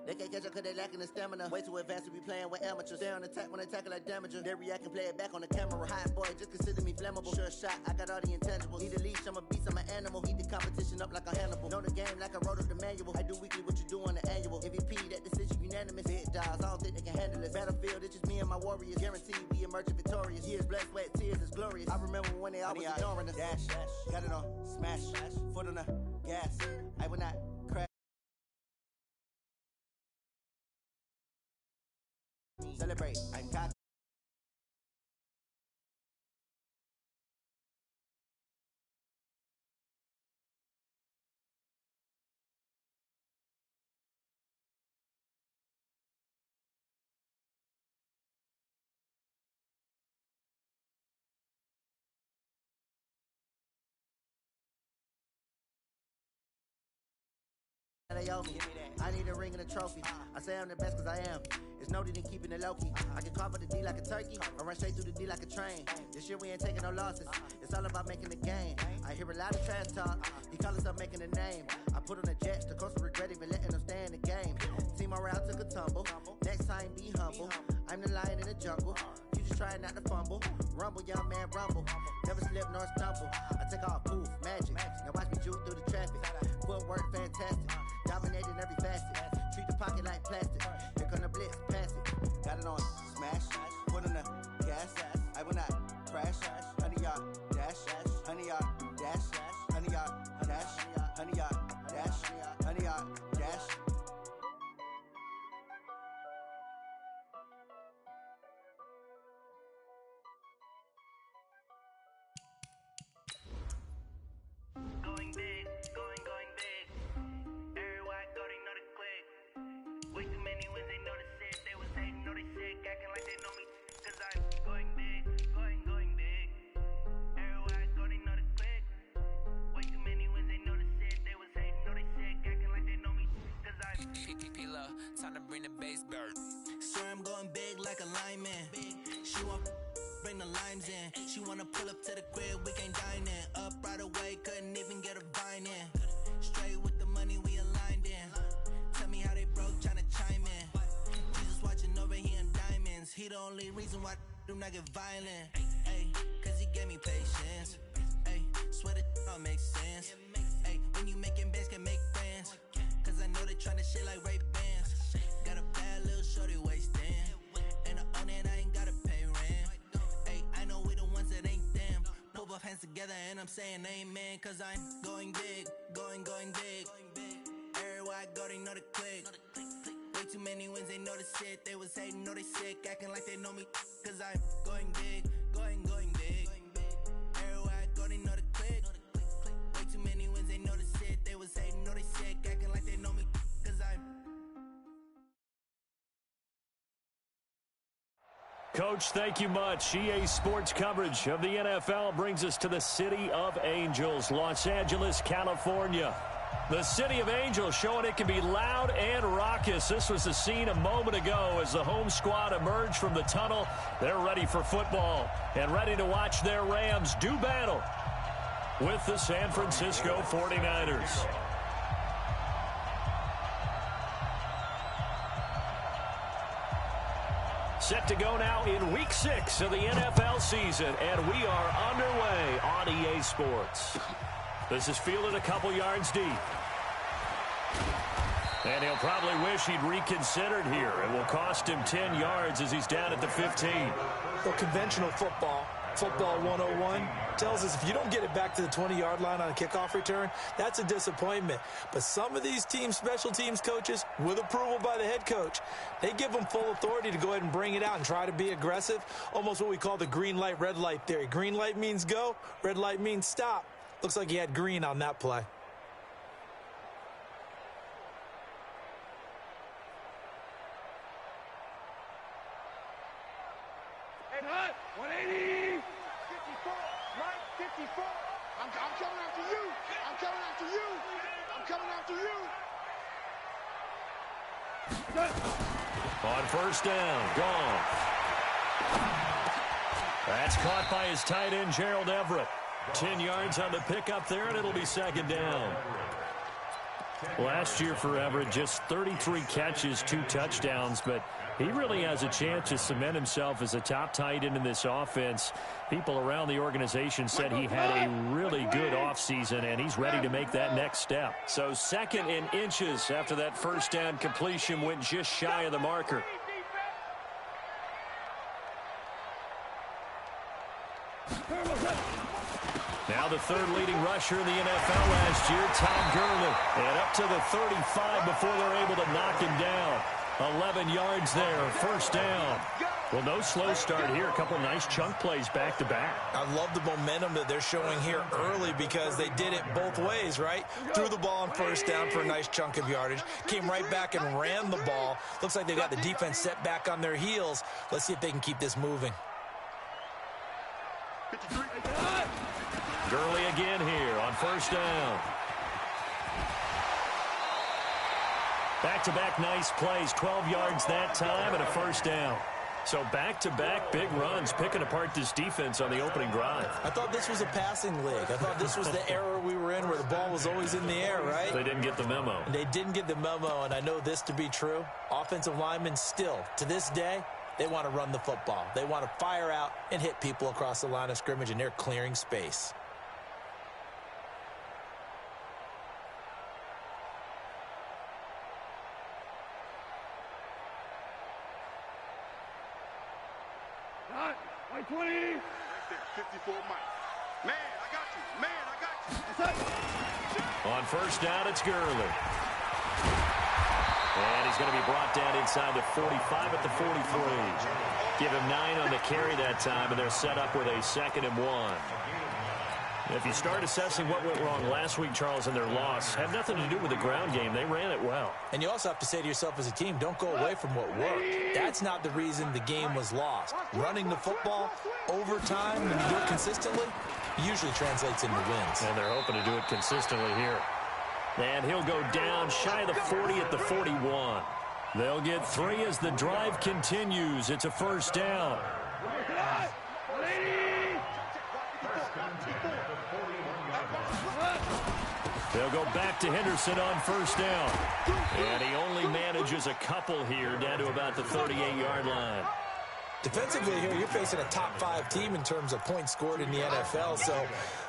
They can't catch up cause they lacking the stamina. Way too advanced to be playing with amateurs. Stay on attack when they tackle like damager. They react and play it back on the camera. Hot boy, just consider me flammable. Sure shot, I got all the intangibles. Need a leash, I'm a beast, I'm an animal. Heat the competition up like a Hannibal. Know the game like I wrote up the manual. I do weekly what you do on the annual. MVP, that decision unanimous. Big dogs, I don't think they can handle it. Battlefield, it's just me and my warriors. Guaranteed we emerging victorious. Years, blood, sweat, tears, it's glorious. I remember when they always ignoring us. Dash, got it on, smash, foot on the gas. I will not crash. Celebrate, I'm cocky. They owe me. I need a ring and a trophy. I say I'm the best cause I am. It's no need in keeping it low-key. I can carve up the D like a turkey or run straight through the D like a train. This year we ain't taking no losses. It's all about making the game. I hear a lot of trash talk. He call us up making a name. I put on the Jets. The coach will regret even letting them stay in the game. Team morale took a tumble. Next time be humble. I'm the lion in the jungle. You just trying not to fumble. Rumble, young man, rumble. Never slip nor stumble. I take off, poof, magic. Now watch me juke through the traffic. Footwork fantastic. Dominating every facet. Treat the pocket like plastic. Here come the blitz, pass it. Got it on, smash. Foot on the gas. I will not crash. 100-yard dash. 100-yard dash. 100-yard dash. 100-yard dash. 100-yard dash. Going big, going big. Everywhere I go, they know the click. Way too many wins, they know the shit. They was hating, know they sick, acting like they know me. Cause I'm going big, going big. Everywhere I go, they know the click. Way too many wins, they know the shit. They was hating, know they sick, acting like they know me. Cause I'm P-Lo, time to bring the bass back. swear I'm going big like a lineman. She want bring the limes in. She wanna pull up to the crib, we can't dine in. Up right away, couldn't even get a vine in. Straight with the money we aligned in. Tell me how they broke, tryna chime in. Jesus watching over here in diamonds. He the only reason why do not get violent. Ay, cause he gave me patience. Ay, swear that all makes sense. Ay, when you making bands, can make friends. Cause I know they tryna shit like Ray-Bans. Got a bad little shorty wasting. And I own it, I ain't gotta pay rent. Ay, I know we the ones that ain't them. Put both hands together and I'm saying amen. Cause I'm going big, going big. Everywhere I go, they know the click. Way too many wins, they know the shit. They was hating, know they sick, acting like they know me. Cause I'm going big, going big. Everywhere I go, they know the click. Way too many wins, they know the shit. They was hating, know they sick, acting like they know me. Cause I'm Coach, thank you much. EA Sports coverage of the NFL brings us to the City of Angels, Los Angeles, California. The City of Angels showing it can be loud and raucous. This was the scene a moment ago as the home squad emerged from the tunnel. They're ready for football and ready to watch their Rams do battle with the San Francisco 49ers. Set to go now in Week 6 of the NFL season, and we are underway on EA Sports. This is fielded a couple yards deep. And he'll probably wish he'd reconsidered here. It will cost him 10 yards as he's down at the 15. Well, conventional football 101, tells us if you don't get it back to the 20-yard line on a kickoff return, that's a disappointment. But some of these team special teams coaches, with approval by the head coach, they give them full authority to go ahead and bring it out and try to be aggressive, almost what we call the green light, red light theory. Green light means go, red light means stop. Looks like he had green on that play. Hey, Hunt, 180. 54, right, 54. I'm coming after you. I'm coming after you. I'm coming after you. On first down, gone. That's caught by his tight end, Gerald Everett. 10 yards on the pickup there, and it'll be second down. Last year for Everett, just 33 catches, 2 touchdowns, but he really has a chance to cement himself as a top tight end in this offense. People around the organization said he had a really good offseason, and he's ready to make that next step. So 2nd and inches after that first down completion went just shy of the marker. Now the 3rd leading rusher in the NFL last year, Todd Gurley. And up to the 35 before they're able to knock him down. 11 yards there, first down. Well, no slow start here. A couple nice chunk plays back-to-back. I love the momentum that they're showing here early because they did it both ways, right? Threw the ball on first down for a nice chunk of yardage. Came right back and ran the ball. Looks like they got the defense set back on their heels. Let's see if they can keep this moving. Gurley again here on first down. Back-to-back nice plays, 12 yards that time and a first down. So back-to-back big runs, picking apart this defense on the opening drive. I thought this was a passing league. I thought this was the era we were in where the ball was always in the air, right? They didn't get the memo. They didn't get the memo, and I know this to be true. Offensive linemen still, to this day, they want to run the football. They want to fire out and hit people across the line of scrimmage, and they're clearing space. White 20. Right there, 54 Mike. Man, I got you. Man, I got you. On first down, it's Gurley. And he's going to be brought down inside the 45 at the 43. Give him 9 on the carry that time, and they're set up with a 2nd and 1. If you start assessing what went wrong last week, Charles, in their loss, had nothing to do with the ground game. They ran it well. And you also have to say to yourself as a team, don't go away from what worked. That's not the reason the game was lost. Running the football over time, when you do it consistently, usually translates into wins. And they're hoping to do it consistently here. And he'll go down shy of the 40 at the 41. They'll get 3 as the drive continues. It's a first down. They'll go back to Henderson on first down. And he only manages a couple here down to about the 38-yard line. Defensively here, you're facing a top 5 team in terms of points scored in the NFL. So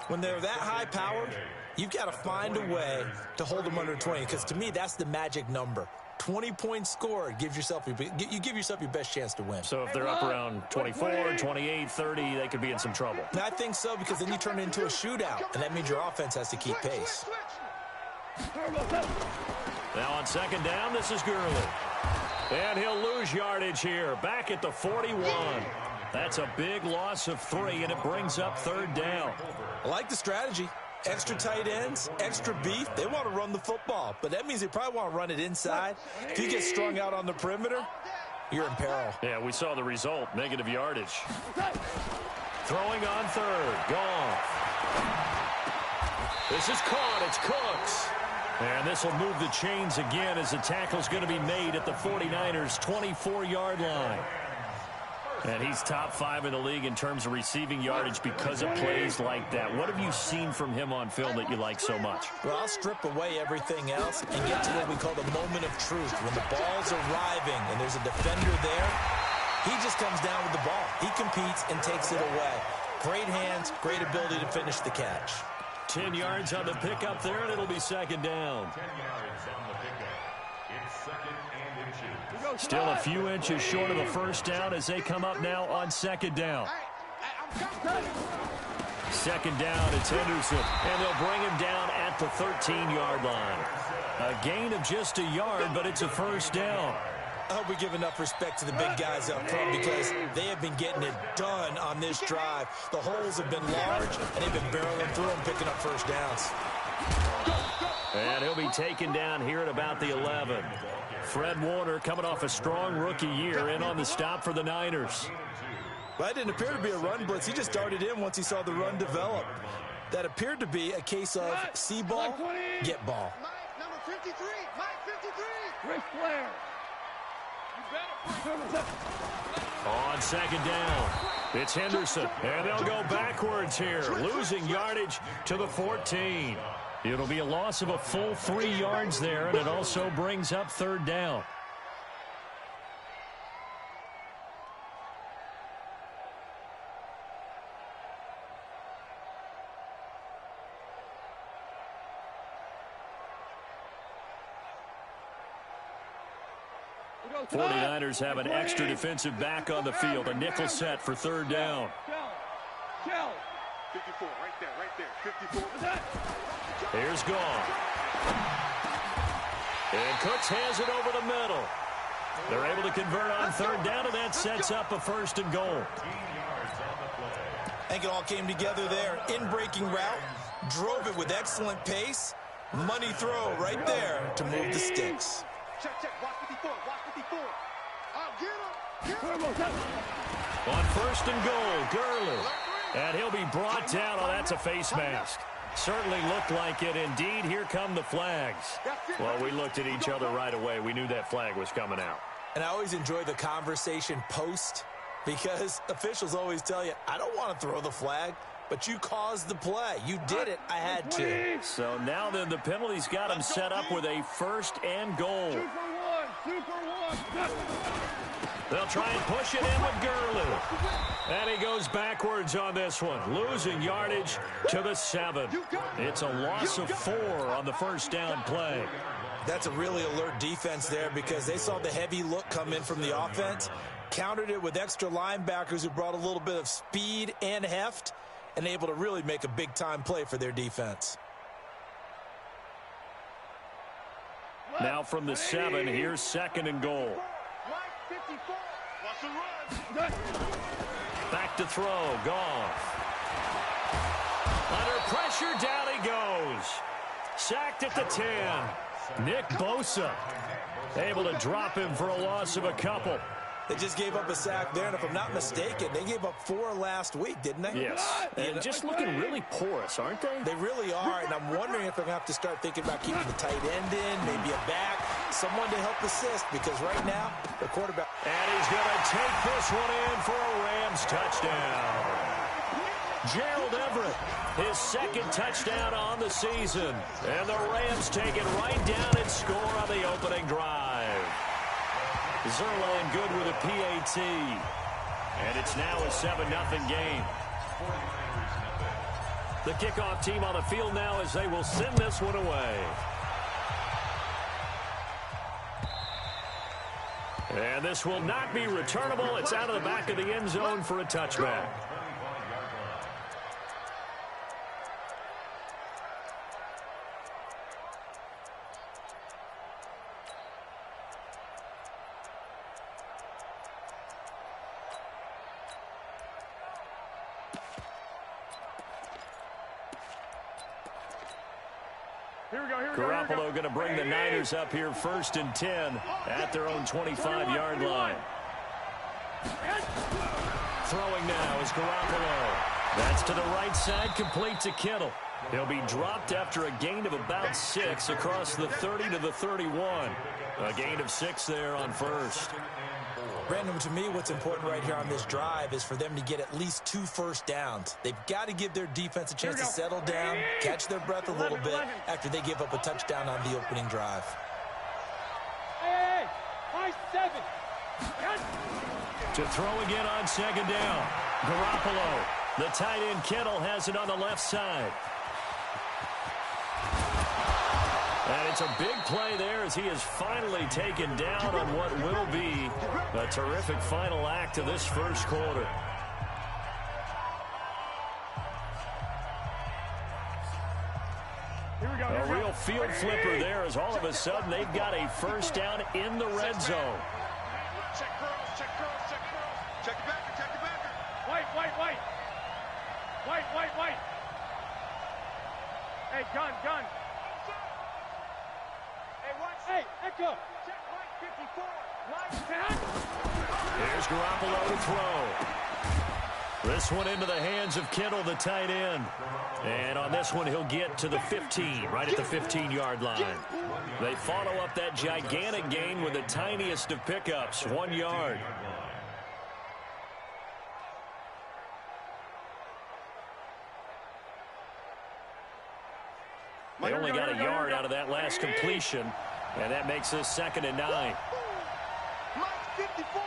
when they're that high-powered, you've got to find a way to hold them under 20. Because to me, that's the magic number. 20 points scored gives yourself you give yourself your best chance to win. So if they're up around 24, 28, 30, they could be in some trouble. And I think so, because then you turn it into a shootout, and that means your offense has to keep pace. Now on second down, this is Gurley. And he'll lose yardage here, back at the 41. That's a big loss of 3, and it brings up third down. I like the strategy. Extra tight ends, extra beef. They want to run the football, but that means they probably want to run it inside. If you get strung out on the perimeter, you're in peril. Yeah, we saw the result, negative yardage. Throwing on third, Goff. This is caught, it's Cooks. And this will move the chains again as the tackle's going to be made at the 49ers' 24-yard line. And he's top 5 in the league in terms of receiving yardage because of plays like that. What have you seen from him on film that you like so much? Well, I'll strip away everything else and get to what we call the moment of truth. When the ball's arriving and there's a defender there, he just comes down with the ball. He competes and takes it away. Great hands, great ability to finish the catch. 10 yards on the pickup there, and it'll be second down. 10 yards on the pickup. It's 2nd and inches. Still a few inches short of a first down as they come up now on second down. Second down, it's Henderson, and they'll bring him down at the 13-yard line. A gain of just a yard, but it's a first down. I hope we give enough respect to the big guys up front because they have been getting it done on this drive. The holes have been large, and they've been barreling through them, picking up first downs. And he'll be taken down here at about the 11. Fred Warner coming off a strong rookie year in on the stop for the Niners. Well, that didn't appear to be a run blitz. He just darted in once he saw the run develop. That appeared to be a case of see ball, get ball. Mike, number 53. Mike, 53. Ric Flair. On second down, it's Henderson, and they'll go backwards here, losing yardage to the 14. It'll be a loss of a full 3 yards there, and it also brings up third down. The 49ers have an extra defensive back on the field, a nickel set for third down. 54, right there, 54. Here's Gone. And Cooks has it over the middle. They're able to convert on third down, and that sets up a first and goal. I think it all came together there. In-breaking route, drove it with excellent pace. Money throw right there to move the sticks. Check, watch 54, watch 54. Get him. On first and goal, Gurley. And he'll be brought down. Oh, that's a face mask. Certainly looked like it. Indeed, here come the flags. Well, we looked at each other right away. We knew that flag was coming out. And I always enjoy the conversation post because officials always tell you, I don't want to throw the flag, but you caused the play. You did it. I had to. So now then the penalty's got him set up with a first and goal. 2 for 1. They'll try and push it in with Gurley. And he goes backwards on this one, losing yardage to the 7. It's a loss of 4 on the first down play. That's a really alert defense there because they saw the heavy look come in from the offense, countered it with extra linebackers who brought a little bit of speed and heft, and able to really make a big-time play for their defense. Now from the 7, here's second and goal. Back to throw, Goff. Under pressure, down he goes. Sacked at the 10. Nick Bosa able to drop him for a loss of a couple. They just gave up a sack there, and if I'm not mistaken, they gave up 4 last week, didn't they? Yes, and just looking really porous, aren't they? They really are, and I'm wondering if they're going to have to start thinking about keeping the tight end in, maybe a back, someone to help assist, because right now, the quarterback... And he's going to take this one in for a Rams touchdown. Gerald Everett, his second touchdown on the season. And the Rams take it right down and score on the opening drive. Zerline good with a PAT. And it's now a 7-0 game. The kickoff team on the field now as they will send this one away. And this will not be returnable. It's out of the back of the end zone for a touchback. Garoppolo going to bring the Niners up here first and 10 at their own 25-yard line. Throwing now is Garoppolo. That's to the right side, complete to Kittle. He'll be dropped after a gain of about 6 across the 30 to the 31. A gain of 6 there on first. Brandon, to me, what's important right here on this drive is for them to get at least 2 first downs. They've got to give their defense a chance to settle down, catch their breath a little bit after they give up a touchdown on the opening drive. Hey, 7. To throw again on second down. Garoppolo. The tight end Kittle has it on the left side. And it's a big play there as he is finally taken down on what will be a terrific final act of this first quarter. A real field flipper there as all of a sudden they've got a first down in the red zone. Check curls. Check the backer. White. Hey, gun. Hey, Echo. Check white 54. Here's Garoppolo to throw. This one into the hands of Kittle, the tight end. And on this one, he'll get to the 15, right at the 15-yard line. They follow up that gigantic gain with the tiniest of pickups, 1 yard. They only got a yard out of that last completion, and that makes this 2nd and 9. Mike's 54.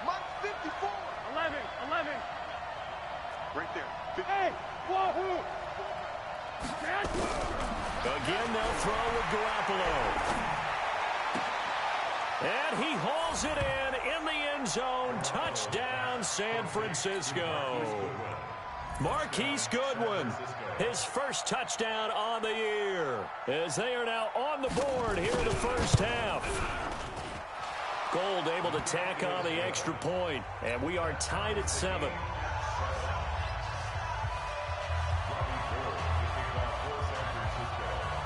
Mike's 54. 11. Right there. Hey, whoa. Again, they'll throw with Garoppolo. And he hauls it in the end zone. Touchdown, San Francisco. Marquise Goodwin, his first touchdown on the year, as they are now on the board here in the first half. Gold able to tack on the extra point, and we are tied at 7.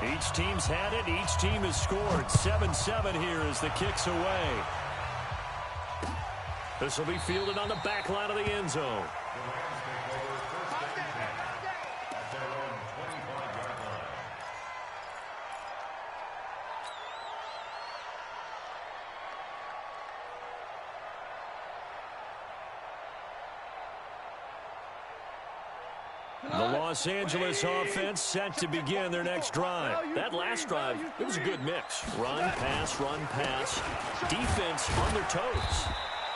Each team's had it. Each team has scored. 7-7 here as the kick's away. This will be fielded on the back line of the end zone. The Los Angeles offense set to begin their next drive. That last drive, it was a good mix. Run, pass. Defense on their toes.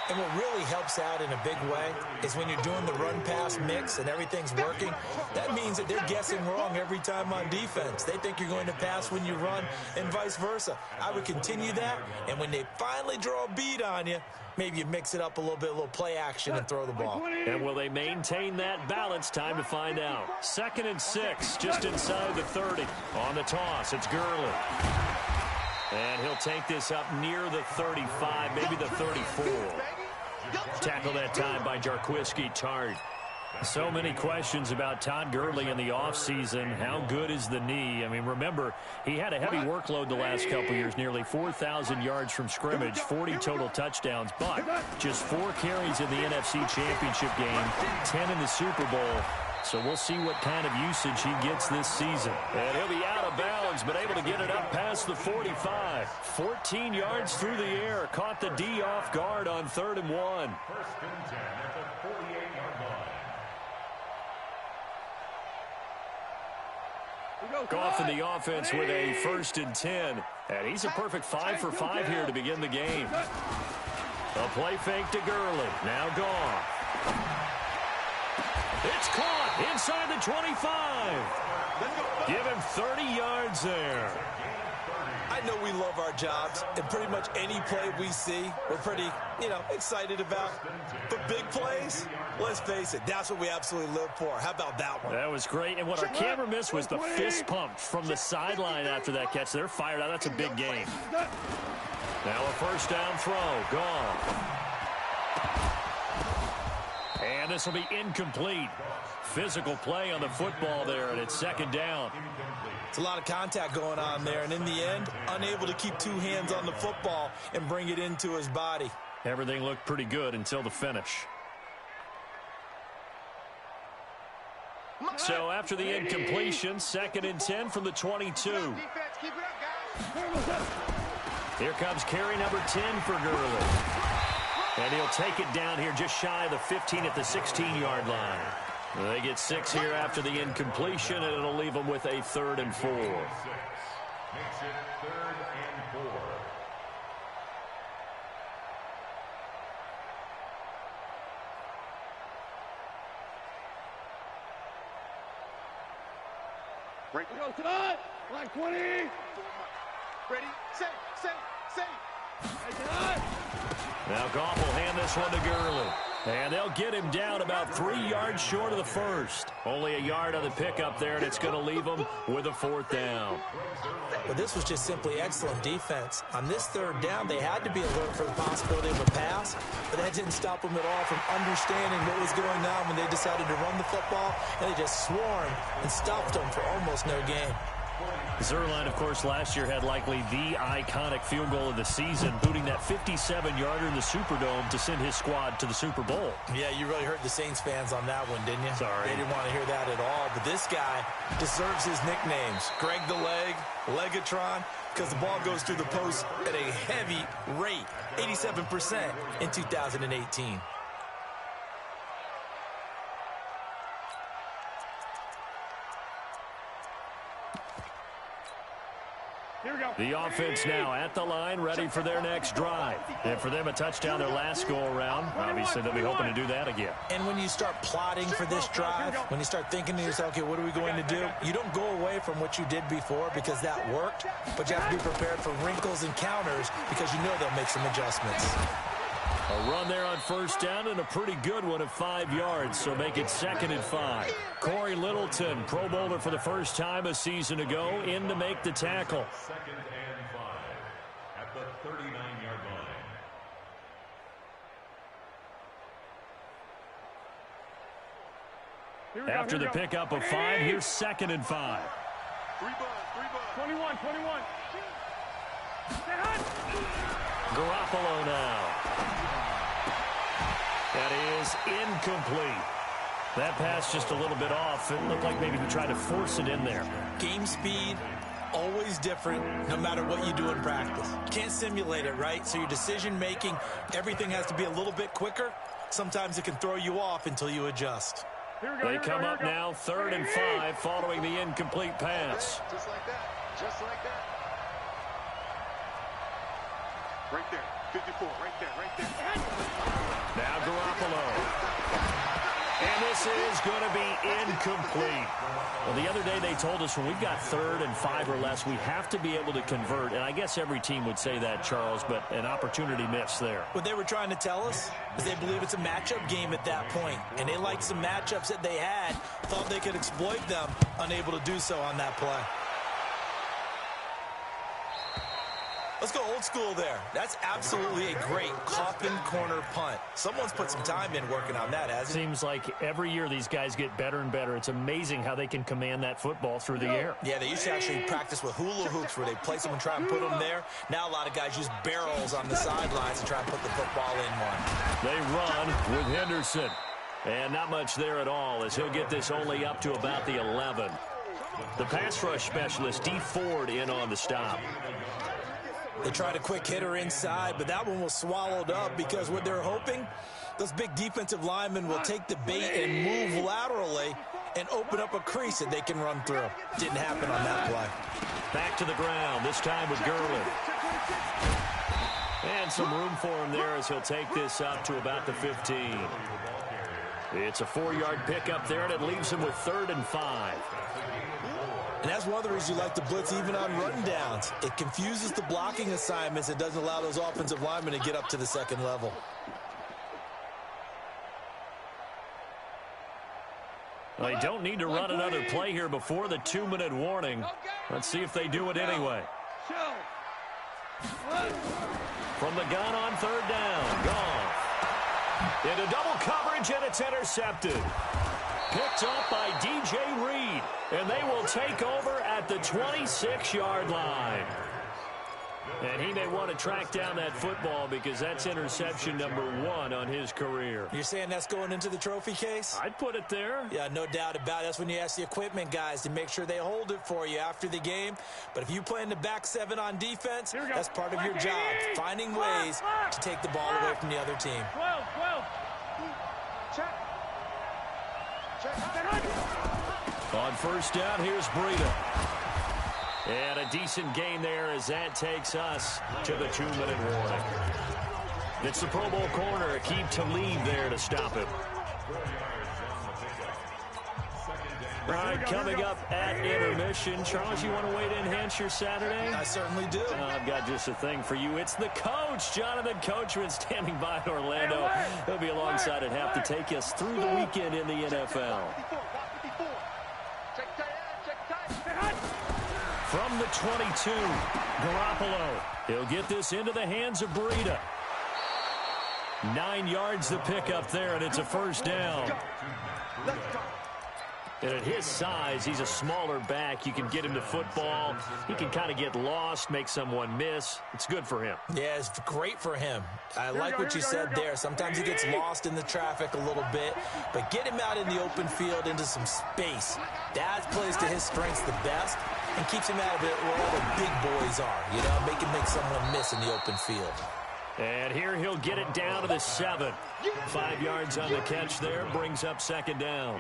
And what really helps out in a big way is when you're doing the run-pass mix and everything's working, that means that they're guessing wrong every time on defense. They think you're going to pass when you run and vice versa. I would continue that, and when they finally draw a beat on you, maybe you mix it up a little play action and throw the ball. And will they maintain that balance? Time to find out. 2nd and 6, just inside the 30. On the toss, it's Gurley. And he'll take this up near the 35, maybe the 34. Tackle that time by Jarquiski Tart. So many questions about Todd Gurley in the offseason. How good is the knee? I mean, remember, he had a heavy workload the last couple years, nearly 4,000 yards from scrimmage, 40 total touchdowns, but just 4 carries in the NFC Championship game, 10 in the Super Bowl. So we'll see what kind of usage he gets this season. And he'll be out of bounds, but able to get it up past the 45. 14 yards through the air. Caught the D off guard on 3rd and 1. 1st and 10 at the 48-yard line. Goff in the offense with a 1st and 10. And he's a perfect 5 for 5 here to begin the game. A play fake to Gurley. Now Goff. It's caught inside the 25. Give him 30 yards there. I know we love our jobs, and pretty much any play we see, we're pretty, excited about. But big plays, let's face it, that's what we absolutely live for. How about that one? That was great. And what our camera missed was the fist pump from the sideline after that catch. They're fired out. That's a big game. Now a 1st down throw. Gone. And this will be incomplete. Physical play on the football there, and it's 2nd down. It's a lot of contact going on there, and in the end, unable to keep 2 hands on the football and bring it into his body. Everything looked pretty good until the finish. So after the incompletion, 2nd and 10 from the 22. Here comes carry number 10 for Gurley. And he'll take it down here just shy of the 15 at the 16-yard line. They get 6 here after the incompletion, and it'll leave them with a 3rd and 4. Makes it 3rd and 4. Break it up tonight. Line 20. Ready, set. Now Goff will hand this one to Gurley. And they'll get him down about 3 yards short of the 1st. Only a yard on the pickup there, and it's going to leave them with a 4th down. But this was just simply excellent defense. On this 3rd down, they had to be alert for the possibility of a pass, but that didn't stop them at all from understanding what was going on when they decided to run the football, and they just swarmed and stopped them for almost no gain. Zuerlein, of course, last year had likely the iconic field goal of the season, booting that 57-yarder in the Superdome to send his squad to the Super Bowl. Yeah, you really hurt the Saints fans on that one, didn't you? Sorry. They didn't want to hear that at all. But this guy deserves his nicknames. Greg the Leg, Legatron, because the ball goes through the post at a heavy rate, 87% in 2018. Here we go. The offense now at the line, ready for their next drive. And for them, a touchdown their last go-around. Obviously, they'll be hoping to do that again. And when you start plotting for this drive, when you start thinking to yourself, okay, what are we going to do? You don't go away from what you did before because that worked, but you have to be prepared for wrinkles and counters because you know they'll make some adjustments. A run there on first down and a pretty good one of 5 yards, so make it 2nd and 5. Corey Littleton, Pro Bowler for the first time a season ago, in to make the tackle. 2nd and 5 at the 39-yard line. After the pickup of 5, here's 2nd and 5. 21. Garoppolo now. That is incomplete. That pass just a little bit off. It looked like maybe he tried to force it in there. Game speed, always different no matter what you do in practice. Can't simulate it, right? So your decision-making, everything has to be a little bit quicker. Sometimes it can throw you off until you adjust. They come up now 3rd and 5 following the incomplete pass. Just like that. Just like that. Right there. 54. Right there. Now Garoppolo. And this is going to be incomplete. Well, the other day they told us when we've got 3rd and 5 or less, we have to be able to convert. And I guess every team would say that, Charles, but an opportunity missed there. What they were trying to tell us is they believe it's a matchup game at that point. And they liked some matchups that they had, thought they could exploit them, unable to do so on that play. Let's go old school there. That's absolutely a great coffin corner punt. Someone's put some time in working on that, hasn't it? Seems like every year these guys get better and better. It's amazing how they can command that football through the air. Yeah, they used to actually practice with hula hoops where they place them and try and put them there. Now a lot of guys use barrels on the sidelines to try and put the football in one. They run with Henderson. And not much there at all as he'll get this only up to about the 11. The pass rush specialist, Dee Ford, in on the stop. They tried a quick hitter inside, but that one was swallowed up because what they're hoping, those big defensive linemen will take the bait and move laterally and open up a crease that they can run through. Didn't happen on that play. Back to the ground, this time with Gurley. And some room for him there as he'll take this up to about the 15. It's a 4-yard pickup there, and it leaves him with 3rd and 5. And that's one of the reasons you like to blitz even on run downs. It confuses the blocking assignments. It doesn't allow those offensive linemen to get up to the second level. They don't need to run another play here before the 2-minute warning. Let's see if they do it anyway. From the gun on 3rd down. Goff. Into double coverage, and it's intercepted. Picked up by DJ Reed, and they will take over at the 26-yard line. And he may want to track down that football because that's interception number 1 on his career. You're saying that's going into the trophy case? I'd put it there. Yeah, no doubt about it. That's when you ask the equipment guys to make sure they hold it for you after the game. But if you play in the back 7 on defense, that's part of your job, finding ways to take the ball away from the other team. 12. Check. On first down, here's Breida. And a decent gain there as that takes us to the 2-minute warning. It's the Pro Bowl corner, Aqib Talib there to stop him. All right, coming up at intermission. Charles, you want to wait to enhance your Saturday? I certainly do. I've got just a thing for you. It's the coach, Jonathan Coachman, standing by in Orlando. He'll be alongside at half to take us through the weekend in the NFL. From the 22, Garoppolo. He'll get this into the hands of Breida. 9 yards the pickup there, and it's a first down. And at his size, he's a smaller back. You can get him to football. He can kind of get lost, make someone miss. It's good for him. Yeah, it's great for him. I like what you said there. Sometimes he gets lost in the traffic a little bit, but get him out in the open field into some space. That plays to his strengths the best and keeps him out of it where all the big boys are. You know, make someone miss in the open field. And here he'll get it down to the 7. 5 yards on the catch there, brings up second down.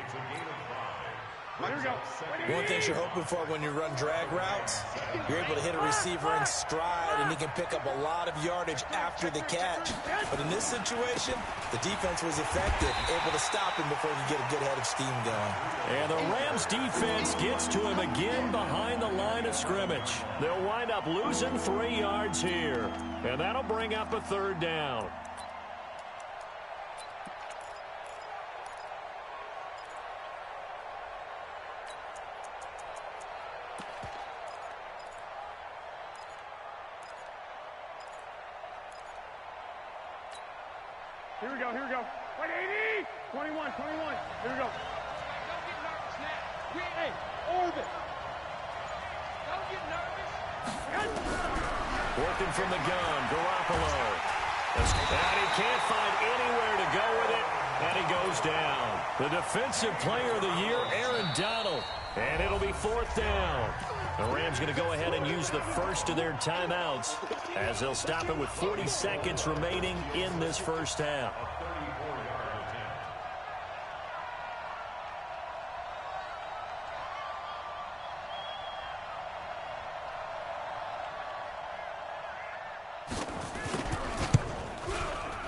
One thing you're hoping for when you run drag routes, you're able to hit a receiver in stride, and he can pick up a lot of yardage after the catch. But in this situation, the defense was effective, able to stop him before he could get a good head of steam going. And the Rams defense gets to him again behind the line of scrimmage. They'll wind up losing 3 yards here, and that'll bring up a 3rd down. Here we go. Wait, 80! 21. Here we go. Don't get nervous now. Hey, orbit. Don't get nervous. Working from the gun, Garoppolo. And he can't find anywhere to go with it, and he goes down. The defensive player of the year, Aaron Donald. And it'll be 4th down. The Rams going to go ahead and use the first of their timeouts as they'll stop it with 40 seconds remaining in this first half.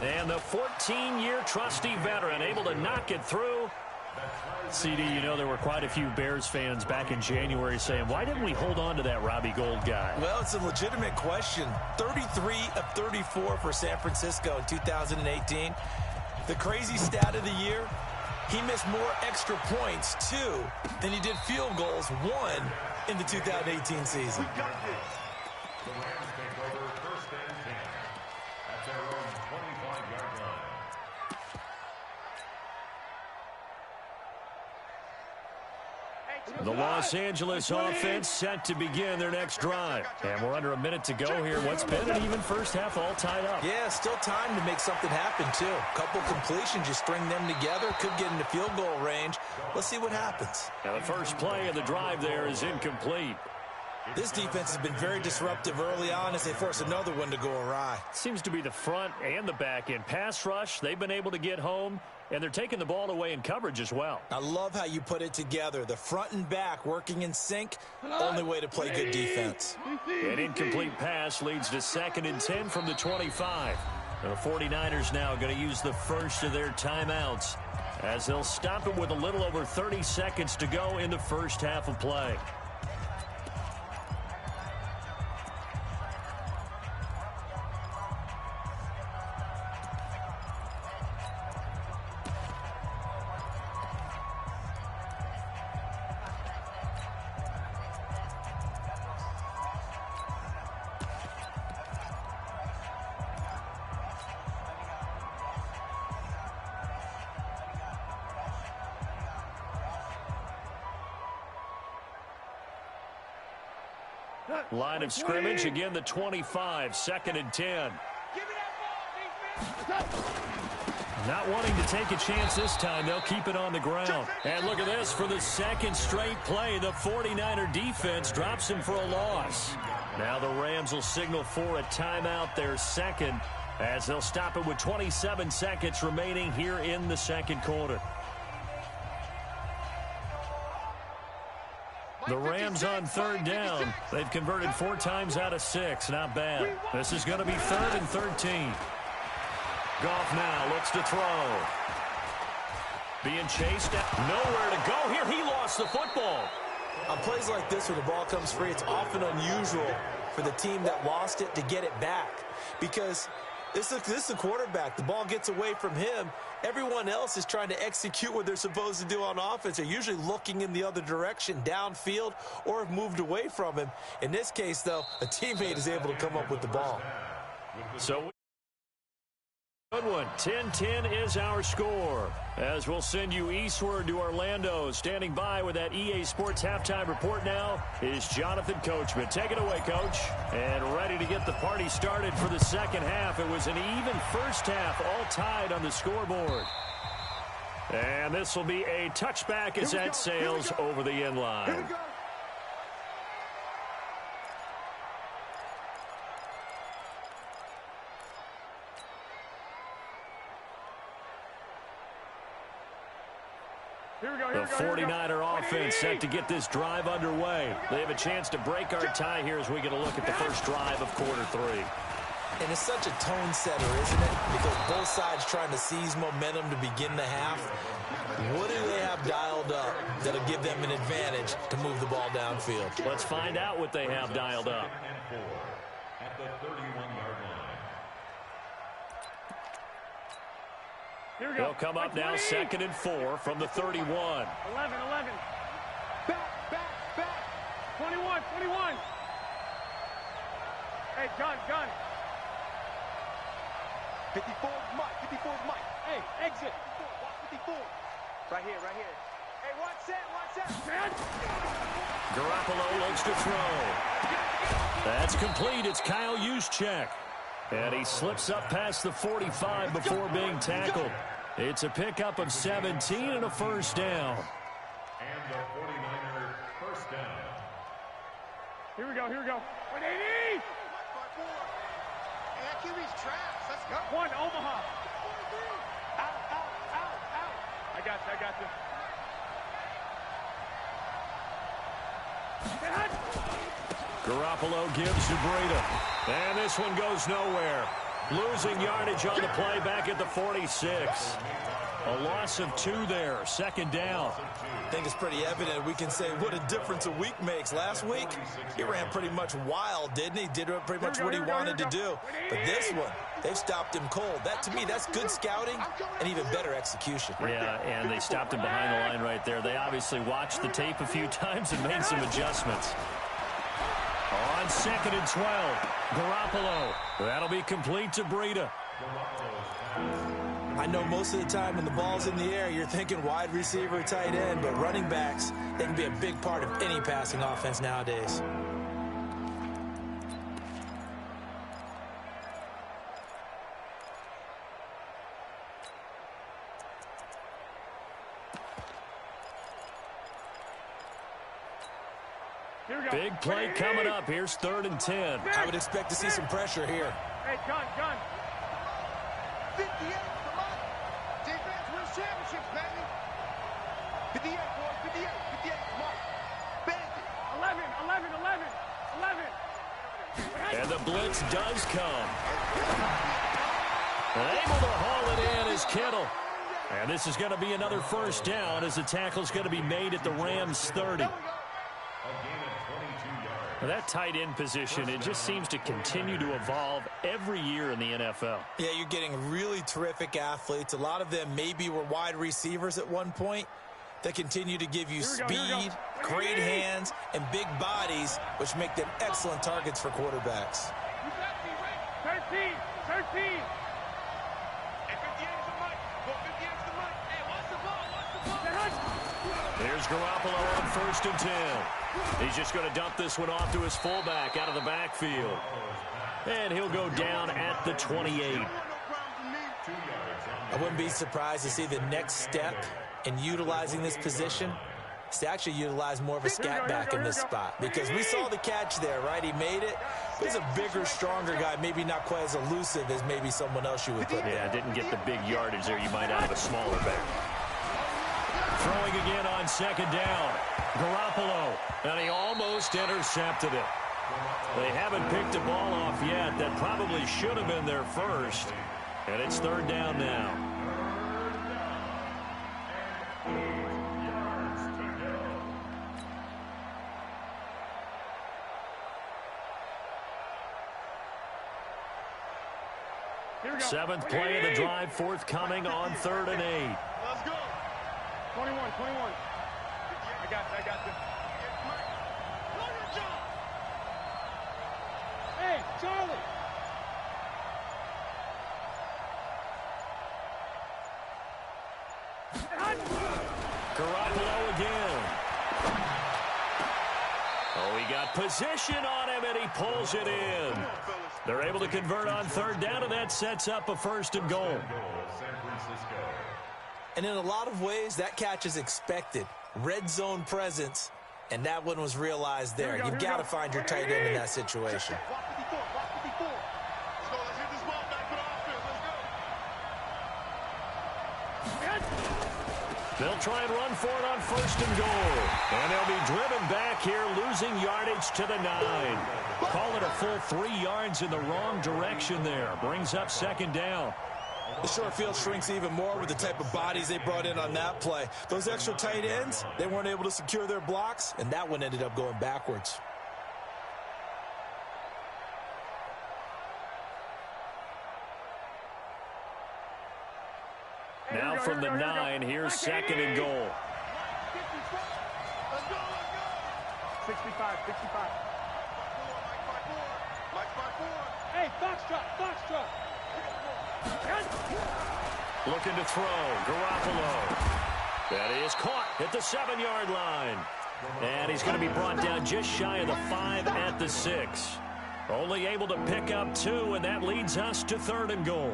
And the 14-year trusty veteran able to knock it through. CD, you know there were quite a few Bears fans back in January saying, why didn't we hold on to that Robbie Gould guy? Well, it's a legitimate question. 33 of 34 for San Francisco in 2018. The crazy stat of the year, he missed more extra points, 2, than he did field goals, 1, in the 2018 season. The Rams take over 1st and 10 at their own 25-yard line. The Los Angeles offense set to begin their next drive. And we're under a minute to go here. What's been an even first half all tied up. Yeah, still time to make something happen, too. Couple completions, you string them together, could get into field goal range. Let's see what happens. Now the first play of the drive there is incomplete. This defense has been very disruptive early on as they force another one to go awry. Seems to be the front and the back end. Pass rush, they've been able to get home, and they're taking the ball away in coverage as well. I love how you put it together. The front and back working in sync, only way to play good defense. An incomplete pass leads to 2nd and 10 from the 25. The 49ers now going to use the first of their timeouts as they'll stop it with a little over 30 seconds to go in the first half of play. Line of scrimmage, again the 25, 2nd and 10. Not wanting to take a chance this time, they'll keep it on the ground. And look at this, for the 2nd straight play, the 49er defense drops him for a loss. Now the Rams will signal for a timeout, their 2nd, as they'll stop it with 27 seconds remaining here in the 2nd quarter. The Rams on 3rd down. They've converted 4 times out of 6. Not bad. This is going to be 3rd and 13. Goff now looks to throw. Being chased. Nowhere to go here. He lost the football. On plays like this where the ball comes free, it's often unusual for the team that lost it to get it back. Because this is a quarterback. The ball gets away from him. Everyone else is trying to execute what they're supposed to do on offense. They're usually looking in the other direction, downfield, or have moved away from him. In this case, though, a teammate is able to come up with the ball. So good one. 10-10 is our score. As we'll send you eastward to Orlando. Standing by with that EA Sports halftime report now is Jonathan Coachman. Take it away, Coach. And ready to get the party started for the second half. It was an even first half, all tied on the scoreboard. And this will be a touchback as that sails over the end line. The 49er offense set to get this drive underway. They have a chance to break our tie here as we get a look at the first drive of quarter 3. And it's such a tone setter, isn't it? Because both sides trying to seize momentum to begin the half. What do they have dialed up that'll give them an advantage to move the ball downfield? Let's find out what they have dialed up. At the 31-yard line. They'll come up now 2nd and 4 from the 31. 11. Back. 21. Hey, gun. 54 is Mike. Hey, exit. Watch 54. Right here. Hey, watch that. Garoppolo looks to throw. That's complete. It's Kyle Juszczyk. And he slips up past the 45 before being tackled. It's a pickup of 17 and a first down. And the 49ers first down. Here we go. 180. QB's traps. Let's go. 1, Omaha. Out. I got you. Garoppolo gives to Breida. And this one goes nowhere. Losing yardage on the play back at the 46. A loss of 2 there. 2nd down. I think it's pretty evident. We can say what a difference a week makes. Last week, he ran pretty much wild, didn't he? Did pretty much what he wanted to do. But this one, they've stopped him cold. That, to me, that's good scouting and even better execution. Yeah, and they stopped him behind the line right there. They obviously watched the tape a few times and made some adjustments. On 2nd and 12, Garoppolo. That'll be complete to Breida. I know most of the time when the ball's in the air, you're thinking wide receiver, tight end, but running backs, they can be a big part of any passing offense nowadays. Big play coming up. Here's 3rd and 10. I would expect to see some pressure here. Hey, gun. 58, come on. Defense wins championships, baby. 58, boys, 58, come on. Bend it. 11. And the blitz does come. Able to haul it in is Kittle. And this is going to be another first down as the tackle's going to be made at the Rams 30. That tight end position, it just seems to continue to evolve every year in the NFL. Yeah, you're getting really terrific athletes. A lot of them maybe were wide receivers at one point. They continue to give you speed, great hands, and big bodies, which make them excellent targets for quarterbacks. 13. Here's Garoppolo on 1st and 10. He's just going to dump this one off to his fullback out of the backfield. And he'll go down at the 28. I wouldn't be surprised to see the next step in utilizing this position is to actually utilize more of a scat back in this spot. Because we saw the catch there, right? He made it. But he's a bigger, stronger guy, maybe not quite as elusive as maybe someone else you would put there. Yeah, didn't get the big yardage there you might out of a smaller back. Throwing again on 2nd down. Garoppolo, and he almost intercepted it. They haven't picked a ball off yet. That probably should have been their first. And it's 3rd down now. Seventh play of the drive forthcoming on 3rd and 8. Let's go. 21. I got you. Hey, Charlie. Garoppolo again. Oh, he got position on him, and he pulls it in. They're able to convert on 3rd down, and that sets up a 1st and goal. And in a lot of ways, that catch is expected. Red zone presence, and that one was realized there. You've got to find your tight end in that situation. They'll try and run for it on 1st and goal. And they'll be driven back here, losing yardage to the 9. Call it a full 3 yards in the wrong direction there. Brings up 2nd down. The short field shrinks even more with the type of bodies they brought in on that play. Those extra tight ends, they weren't able to secure their blocks, and that one ended up going backwards. Now from the 9, here's 2nd and goal. 65. Hey, Foxtrot. Looking to throw. Garoppolo. That is caught at the 7-yard line. And he's going to be brought down just shy of the 5 at the 6. Only able to pick up 2, and that leads us to 3rd and goal.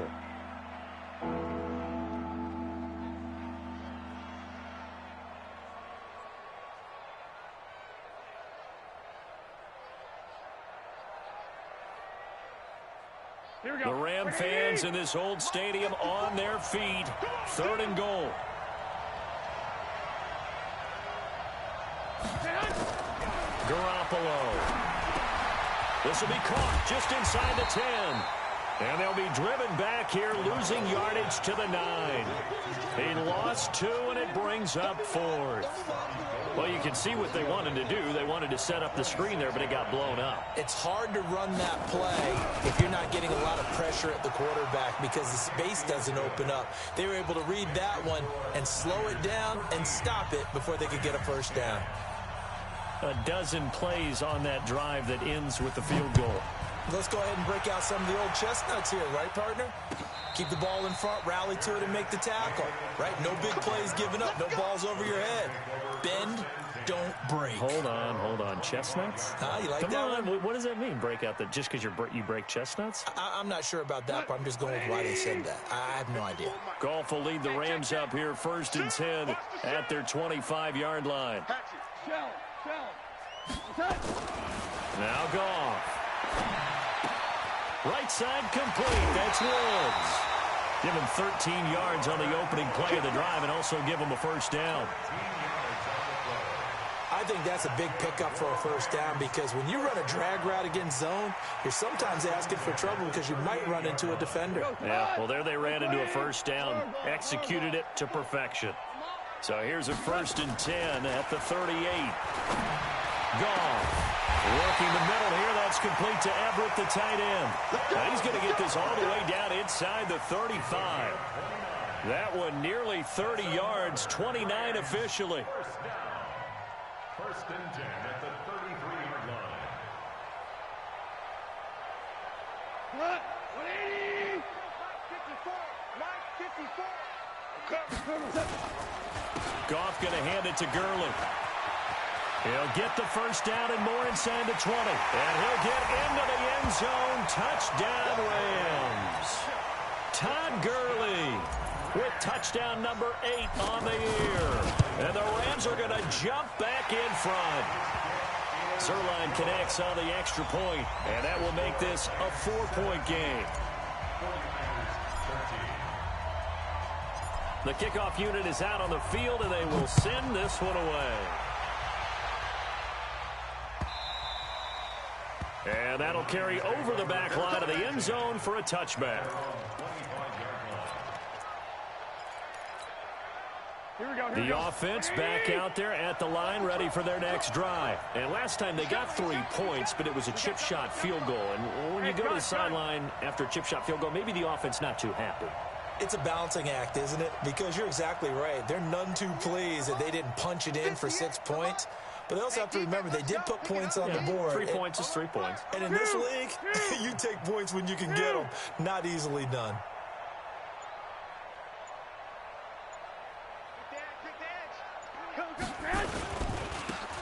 The Ram fans in this old stadium on their feet. 3rd and goal. Garoppolo. This will be caught just inside the 10. And they'll be driven back here, losing yardage to the 9. He lost 2, and it brings up 4th. Well, you can see what they wanted to do. They wanted to set up the screen there, but it got blown up. It's hard to run that play if you're not getting a lot of pressure at the quarterback because the space doesn't open up. They were able to read that one and slow it down and stop it before they could get a 1st down. A dozen plays on that drive that ends with the field goal. Let's go ahead and break out some of the old chestnuts here, right, partner? Keep the ball in front, rally to it, and make the tackle, right? No big plays given up, no balls over your head. Bend, don't break. Hold on. Chestnuts? You like Come that on. one? What does that mean, break out? Just because you break chestnuts? I'm not sure about that, but I'm just going with why they said that. I have no idea. Goff will lead the Rams up here 1st and 10 at their 25-yard line. Now Goff. Right side complete. That's Woods. Give him 13 yards on the opening play of the drive and also give him a 1st down. I think that's a big pickup for a 1st down because when you run a drag route against zone, you're sometimes asking for trouble because you might run into a defender. Yeah, well, there they ran into a 1st down, executed it to perfection. So here's a 1st and 10 at the 38. Goff working the middle here. That's complete to Everett, the tight end. And he's going to get this all the way down inside the 35. That one nearly 30 yards, 29 officially. 1st and 10 at the 33-yard line. 180! 54! Goff going to hand it to Gurley. He'll get the 1st down and more inside the 20. And he'll get into the end zone. Touchdown, Rams. Todd Gurley with touchdown number 8 on the year. And the Rams are going to jump back in front. Zuerlein connects on the extra point, and that will make this a 4-point game. The kickoff unit is out on the field, and they will send this one away. And that'll carry over the back line of the end zone for a touchback. The offense back out there at the line, ready for their next drive. And last time they got 3 points, but it was a chip shot field goal. And when you go to the sideline after a chip shot field goal, maybe the offense not too happy. It's a balancing act, isn't it? Because you're exactly right. They're none too pleased that they didn't punch it in for 6 points. But they also have to remember they did put points on the board. 3 points is 3 points. And in this league, you take points when you can get them. Not easily done.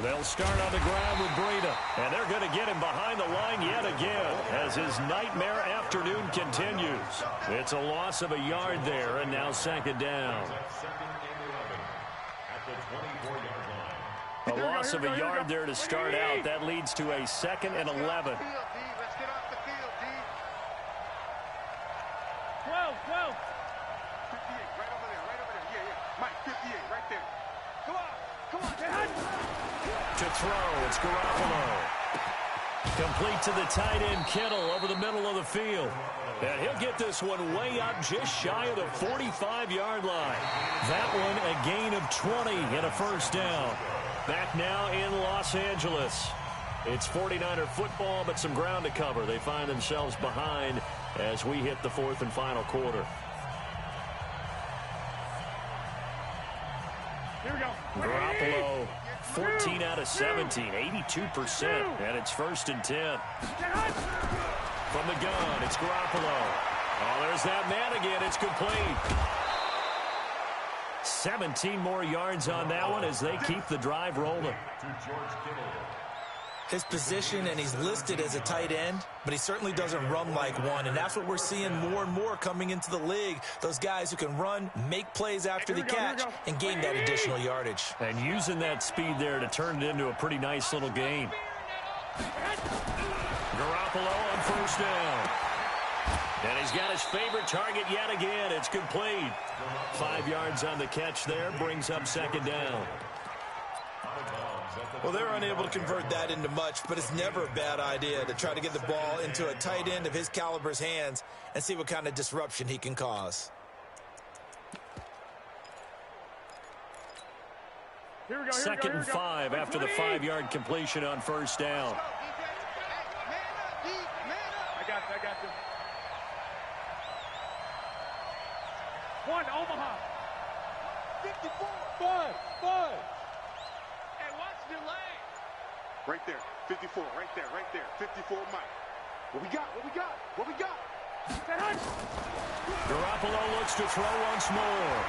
They'll start on the ground with Breida. And they're going to get him behind the line yet again as his nightmare afternoon continues. It's a loss of a yard there, and now 2nd down. A loss of a yard there to start out. That leads to a 2nd and 11. Let's get off the field, D. 12. 58, right over there. Yeah. Mike, 58, right there. throw. It's Garoppolo. Complete to the tight end, Kittle, over the middle of the field. And he'll get this one way up just shy of the 45-yard line. That one a gain of 20 and a first down. Back now in Los Angeles. It's 49er football, but some ground to cover. They find themselves behind as we hit the fourth and final quarter. Here we go. Garoppolo, 14 out of 17, 82%, and it's 1st and 10. From the gun, it's Garoppolo. Oh, there's that man again. It's complete. 17 more yards on that one as they keep the drive rolling. His position, and he's listed as a tight end, but he certainly doesn't run like one, and that's what we're seeing more and more coming into the league. Those guys who can run, make plays after the catch, and gain that additional yardage. And using that speed there to turn it into a pretty nice little game. Garoppolo on first down. And he's got his favorite target yet again. It's complete. 5 yards on the catch there, brings up 2nd down. Well, they're unable to convert that into much, but it's never a bad idea to try to get the ball into a tight end of his caliber's hands and see what kind of disruption he can cause. Here we go. 2nd and 5 after the 5-yard completion on first down. I got you. One, Omaha. 54. 5. Hey, watch the lane. Right there. 54. Right there. 54, Mike. What we got? Garoppolo looks to throw once more.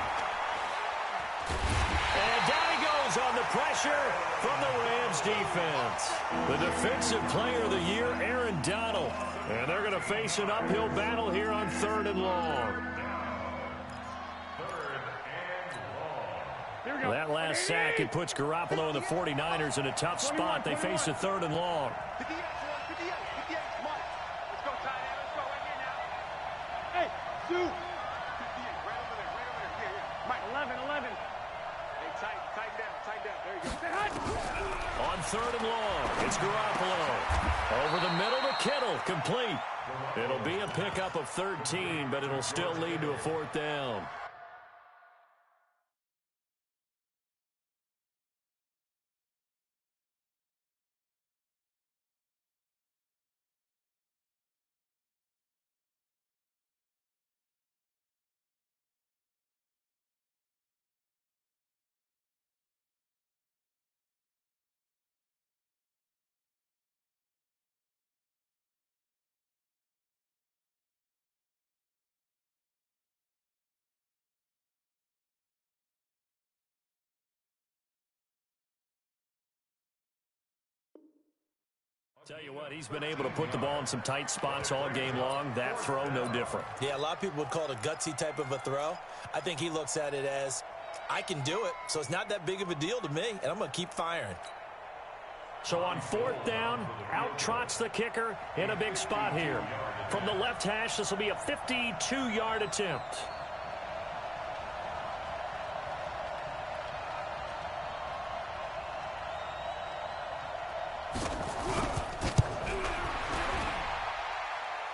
And down he goes on the pressure from the Rams defense. The defensive player of the year, Aaron Donald. And they're going to face an uphill battle here on 3rd and long. That last sack, it puts Garoppolo and the 49ers in a tough spot. They face a 3rd and long. 58, Mike. Let's go, tight end. Let's go right here now. Hey, Sue. 58, right over there. Yeah. Mike, 11. Hey, tighten down. There you go. On 3rd and long, it's Garoppolo. Over the middle to Kittle, complete. It'll be a pickup of 13, but it'll still lead to a 4th down. Tell you what, he's been able to put the ball in some tight spots all game long. That throw, no different. Yeah, a lot of people would call it a gutsy type of a throw. I think he looks at it as, I can do it, so it's not that big of a deal to me, and I'm going to keep firing. So on 4th down, out trots the kicker in a big spot here. From the left hash, this will be a 52-yard attempt.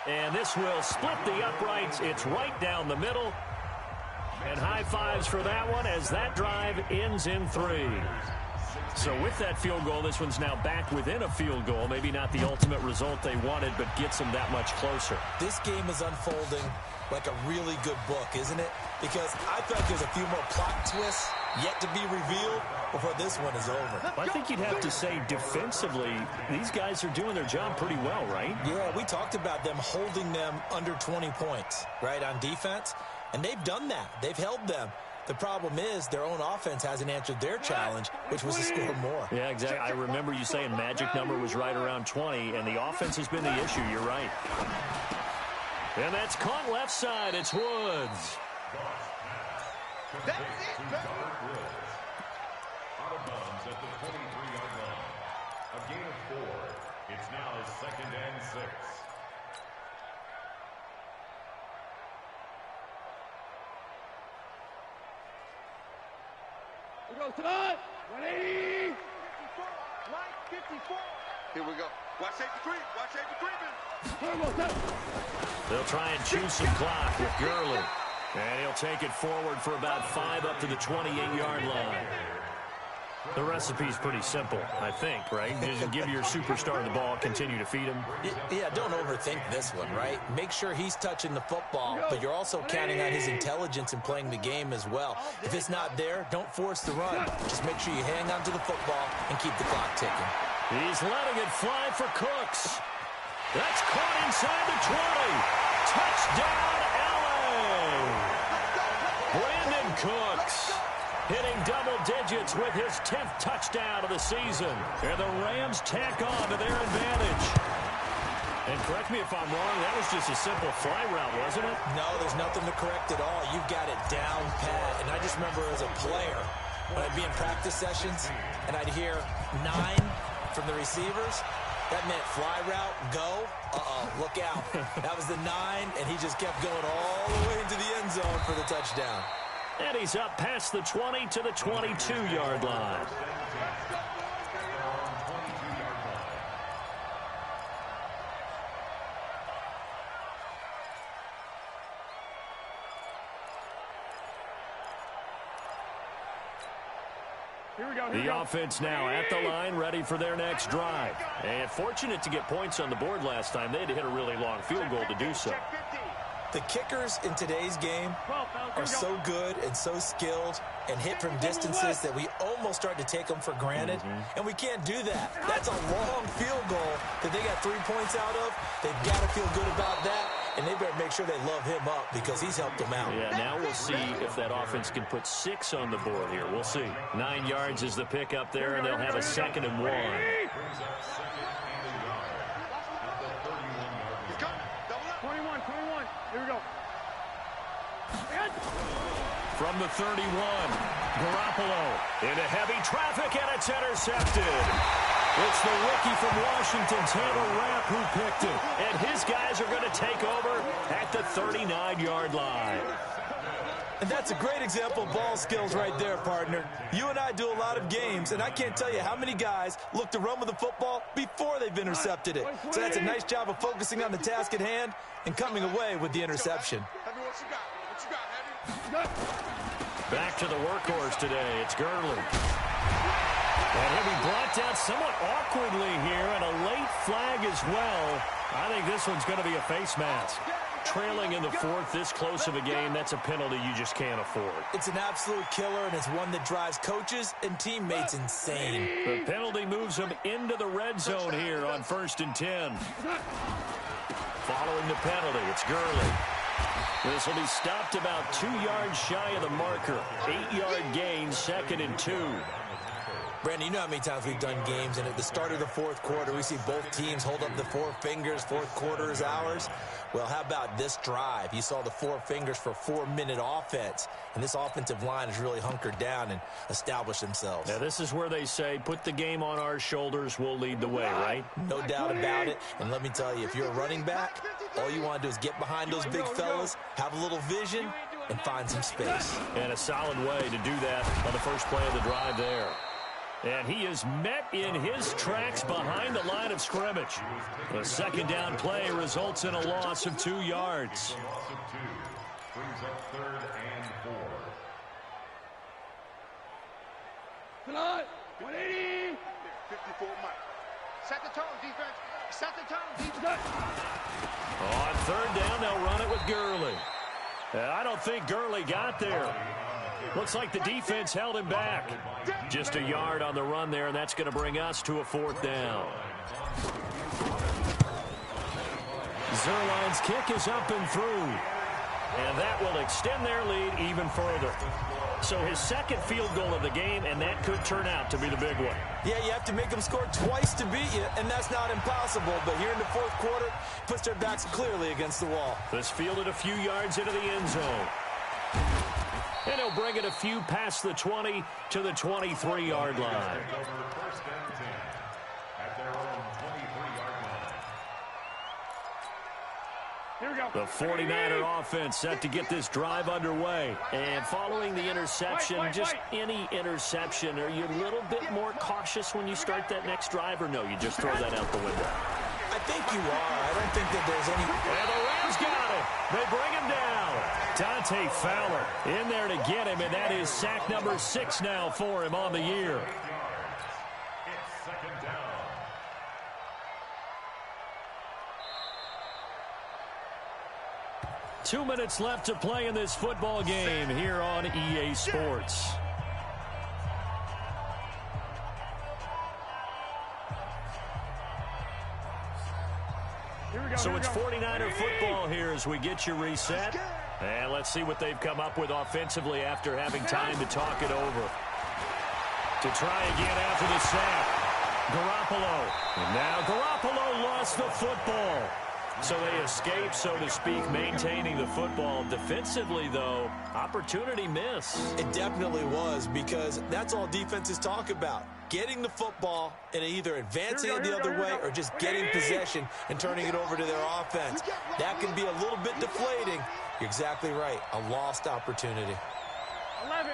And this will split the uprights. It's right down the middle. And high fives for that one as that drive ends in 3. So with that field goal, this one's now back within a field goal. Maybe not the ultimate result they wanted, but gets them that much closer. This game is unfolding like a really good book, isn't it? Because I feel like there's a few more plot twists yet to be revealed before this one is over. I think you'd have to say defensively, these guys are doing their job pretty well, right? Yeah, we talked about them holding them under 20 points, right, on defense. And they've done that. They've held them. The problem is their own offense hasn't answered their challenge, which was to score more. Yeah, exactly. I remember you saying magic number was right around 20, and the offense has been the issue. You're right. And that's caught left side. It's Woods. That's it, baby. Out of bounds at the 23-yard line. A gain of 4. It's now 2nd and 6. We go tonight. 180. Mike, 54. Here we go. Watch safety creep. Watch safety creeping. They'll try and chew some clock with Gurley. And he'll take it forward for about 5 up to the 28-yard line. The recipe's pretty simple, I think, right? Just give your superstar the ball, continue to feed him. Yeah, don't overthink this one, right? Make sure he's touching the football, but you're also counting on his intelligence in playing the game as well. If it's not there, don't force the run. Just make sure you hang on to the football and keep the clock ticking. He's letting it fly for Cooks. That's caught inside the 20. Touchdown, L.A. Brandon Cooks hitting double digits with his 10th touchdown of the season. And the Rams tack on to their advantage. And correct me if I'm wrong, that was just a simple fly route, wasn't it? No, there's nothing to correct at all. You've got it down pat. And I just remember as a player, when I'd be in practice sessions and I'd hear 9 from the receivers, that meant fly route, go, look out. That was the 9, and he just kept going all the way into the end zone for the touchdown. And he's up past the 20 to the 22-yard line. The offense now at the line, ready for their next drive. And fortunate to get points on the board last time. They had to hit a really long field goal to do so. The kickers in today's game are so good and so skilled and hit from distances that we almost start to take them for granted, and we can't do that. That's a long field goal that they got 3 points out of. They've got to feel good about that, and they better make sure they love him up because he's helped them out. Yeah, now we'll see if that offense can put 6 on the board here. We'll see. 9 yards is the pick up there, and they'll have a 2nd and 1. Here we go. From the 31, Garoppolo into heavy traffic, and it's intercepted. It's the rookie from Washington, Taylor Rapp, who picked it. And his guys are going to take over at the 39-yard line. And that's a great example of ball skills right there, partner. You and I do a lot of games, and I can't tell you how many guys look to run with the football before they've intercepted it. So that's a nice job of focusing on the task at hand and coming away with the interception. Back to the workhorse today. It's Gurley. And he'll be brought down somewhat awkwardly here, and a late flag as well. I think this one's going to be a face mask. Trailing in the 4th, this close of a game, that's a penalty you just can't afford. It's an absolute killer, and it's one that drives coaches and teammates insane. The penalty moves them into the red zone here on 1st and 10. Following the penalty, it's Gurley. This will be stopped about 2 yards shy of the marker. 8-yard gain, 2nd and 2. Brandon, you know how many times we've done games, and at the start of the 4th quarter, we see both teams hold up the 4 fingers, 4th quarter is ours. Well, how about this drive? You saw the 4 fingers for 4-minute offense, and this offensive line has really hunkered down and established themselves. Now, this is where they say, put the game on our shoulders, we'll lead the way, right? No doubt about it, and let me tell you, if you're a running back, all you want to do is get behind those big fellas, have a little vision, and find some space. And a solid way to do that on the first play of the drive there. And he is met in his tracks behind the line of scrimmage. The 2nd down play results in a loss of 2 yards. Brings up 3rd and 4. Come on. 180. 54 Mike. Set the tone, defense. Set the tone, defense. On 3rd down, they'll run it with Gurley. I don't think Gurley got there. Looks like the defense held him back. Just a yard on the run there, and that's going to bring us to a 4th down. Zuerlein's kick is up and through. And that will extend their lead even further. So his 2nd field goal of the game, and that could turn out to be the big one. Yeah, you have to make them score twice to beat you, and that's not impossible. But here in the 4th quarter, puts their backs clearly against the wall. This fielded a few yards into the end zone. And he'll bring it a few past the 20 to the 23-yard line. Over 1st and 10 at their own 23-yard line. The 49er offense set to get this drive underway. And following the interception, just any interception, are you a little bit more cautious when you start that next drive, or no, you just throw that out the window? I think you are. I don't think that there's any... And the Rams got it. They bring him down. Dante Fowler in there to get him, and that is sack number 6 now for him on the year. It's second down. Two minutes left to play in this football game here on EA Sports. So it's 49er football here as we get you reset. And let's see what they've come up with offensively after having time to talk it over. To try again after the sack. Garoppolo. And now Garoppolo lost the football. So they escape, so to speak, maintaining the football. Defensively, though, opportunity miss. It definitely was, because that's all defenses talk about. Getting the football and either advancing it the other way or just getting possession and turning it over to their offense. That can be a little bit deflating. You're exactly right. A lost opportunity. 11.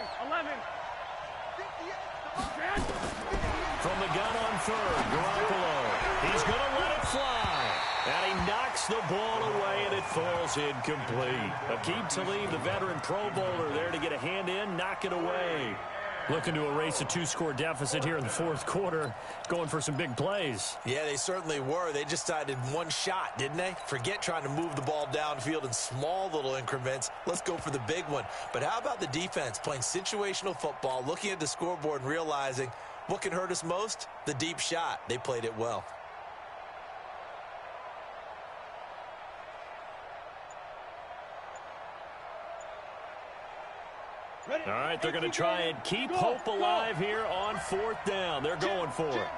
From the gun on third, Garoppolo. He's going to let it fly. And he knocks the ball away, and it falls incomplete. Aqib Talib, the veteran Pro Bowler, there to get a hand in, knock it away. Looking to erase a 2-score deficit here in the fourth quarter, going for some big plays. Yeah, they certainly were. They just decided one shot, didn't they? Forget trying to move the ball downfield in small little increments. Let's go for the big one. But how about the defense playing situational football, looking at the scoreboard and realizing what can hurt us most? The deep shot. They played it well. All right, they're going to try and keep hope alive here on fourth down. They're going for it.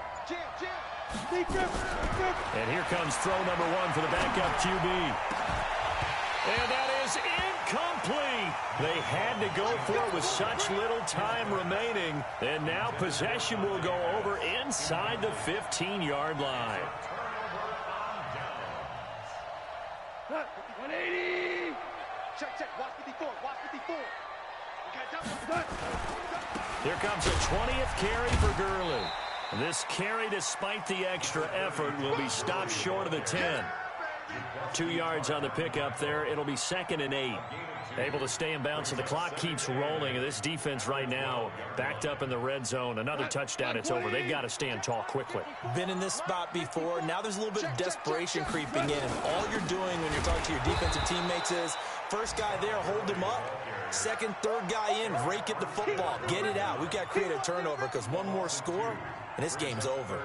And here comes throw number 1 for the backup QB. And that is incomplete. They had to go for it with such little time remaining. And now possession will go over inside the 15-yard line. 180. Check. Watch 54. Here comes a 20th carry for Gurley. This carry, despite the extra effort, will be stopped short of the 10. 2 yards on the pickup there. It'll be 2nd and 8. Able to stay in bounds, so the clock keeps rolling. And this defense right now backed up in the red zone. Another touchdown, it's over. They've got to stand tall quickly. Been in this spot before. Now there's a little bit of desperation creeping in. And all you're doing when you're talking to your defensive teammates is, first guy there, hold him up. Second, third guy in, rake at the football. Get it out. We've got to create a turnover, because one more score, and this game's over.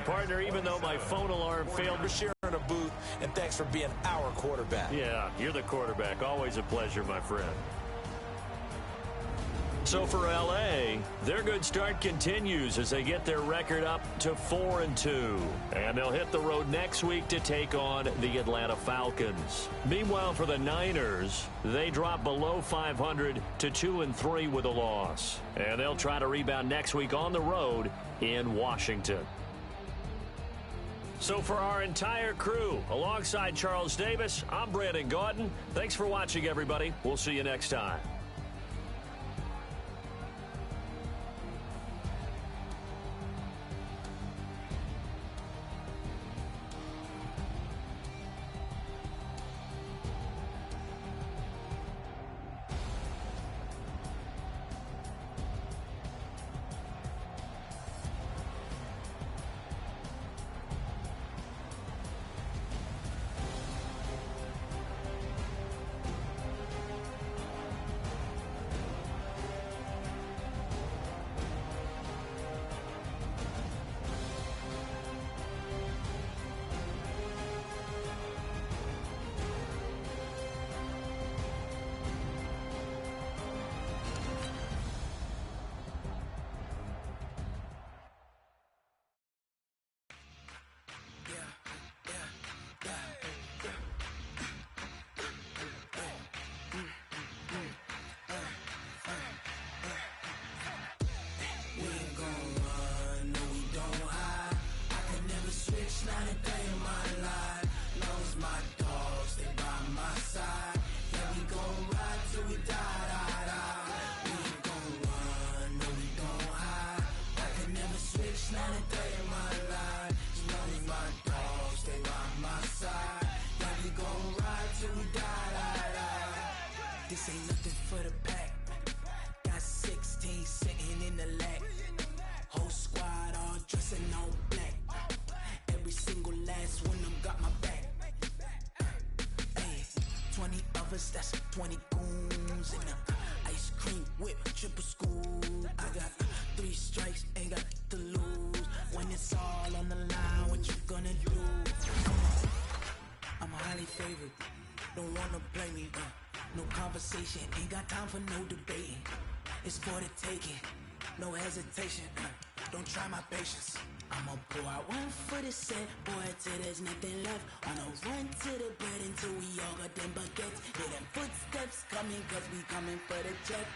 Partner, even though my phone alarm failed, We're sharing a booth, and thanks for being our quarterback. Yeah, you're the quarterback. Always a pleasure, my friend. So for L.A., their good start continues as they get their record up to 4-2. And they'll hit the road next week to take on the Atlanta Falcons. Meanwhile, for the Niners, they drop below 500 to 2-3 with a loss. And they'll try to rebound next week on the road in Washington. So for our entire crew, alongside Charles Davis, I'm Brandon Gaudin. Thanks for watching, everybody. We'll see you next time. This ain't nothing for the pack. Got 16 sitting in the lag. Whole squad all dressing all black. Every single last one of them got my back. Hey, 20 of us, that's 20 goons in them. Ice cream whip, triple school. I got 3 strikes, ain't got to lose. When it's all on the line, what you gonna do? I'm highly favored, don't wanna play me. No conversation, ain't got time for no debating. It's for the taking, no hesitation. Don't try my patience. I'ma pour out one for the set, boy, till there's nothing left. On a run to the bread until we all got them baguettes. Hear them footsteps coming, cause we coming for the check.